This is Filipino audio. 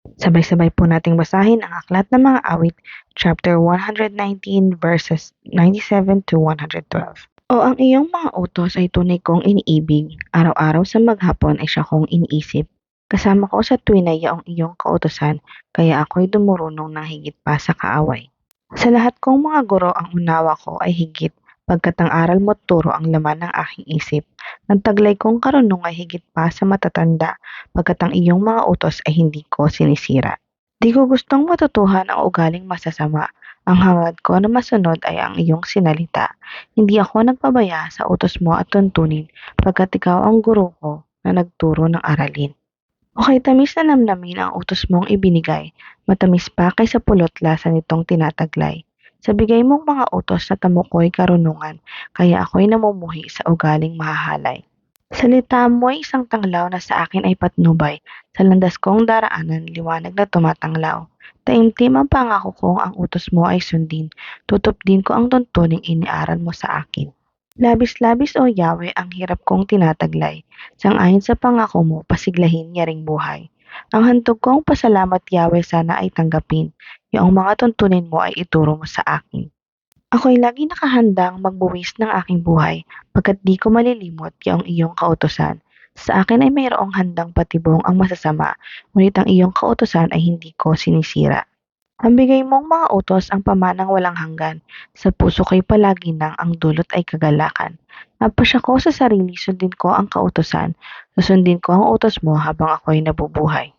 Sabay-sabay po nating basahin ang Aklat ng Mga Awit, chapter 119, verses 97 to 112. O ang iyong mga utos ay tunay kong iniibig, araw-araw sa maghapon ay siya kong iniisip. Kasama ko sa tuwinay ang iyong kautosan, kaya ako'y dumurunong ng higit pa sa kaaway. Sa lahat kong mga guro ang unawa ko ay higit, pagkat ang aral mo't turo ang laman ng aking isip. Ang taglay kong karunong ay higit pa sa matatanda, pagkat ang iyong mga utos ay hindi ko sinisira. Di ko gustong matutuhan ang ugaling masasama. Ang hangad ko na masunod ay ang iyong sinalita. Hindi ako nagpabaya sa utos mo at tuntunin, pagkat ikaw ang guro ko na nagturo ng aralin. Okay, tamis na namnamin ang utos mong ibinigay, matamis pa kaysa pulot lasa nitong tinataglay. Sa bigay mong mga utos na tamo ko'y karunungan, kaya ako'y namumuhi sa ugaling mahahalay. Salita mo ay isang tanglaw na sa akin ay patnubay, sa landas kong daraanan liwanag na tumatanglaw. Taimtim ang pangako kong ang utos mo ay sundin, tutupdin ko ang tuntuning iniaral mo sa akin. Labis-labis o Yahweh ang hirap kong tinataglay, sang-ayon sa pangako mo pasiglahin nyaring buhay. Ang handog kong pasalamat Yahweh sana ay tanggapin, yaong mga tuntunin mo ay ituro mo sa akin. Ako'y lagi nakahandang magbuwis ng aking buhay, pagkat di ko malilimot yaong iyong kautusan. Sa akin ay mayroong handang patibong ang masasama, ngunit ang iyong kautusan ay hindi ko sinisira. Ang bigay mong mga utos ang pamanang walang hanggan, sa puso ko'y palagi nang ang dulot ay kagalakan. Napasya ko sa sarili, sundin ko ang kautusan, susundin ko ang utos mo habang ako'y nabubuhay.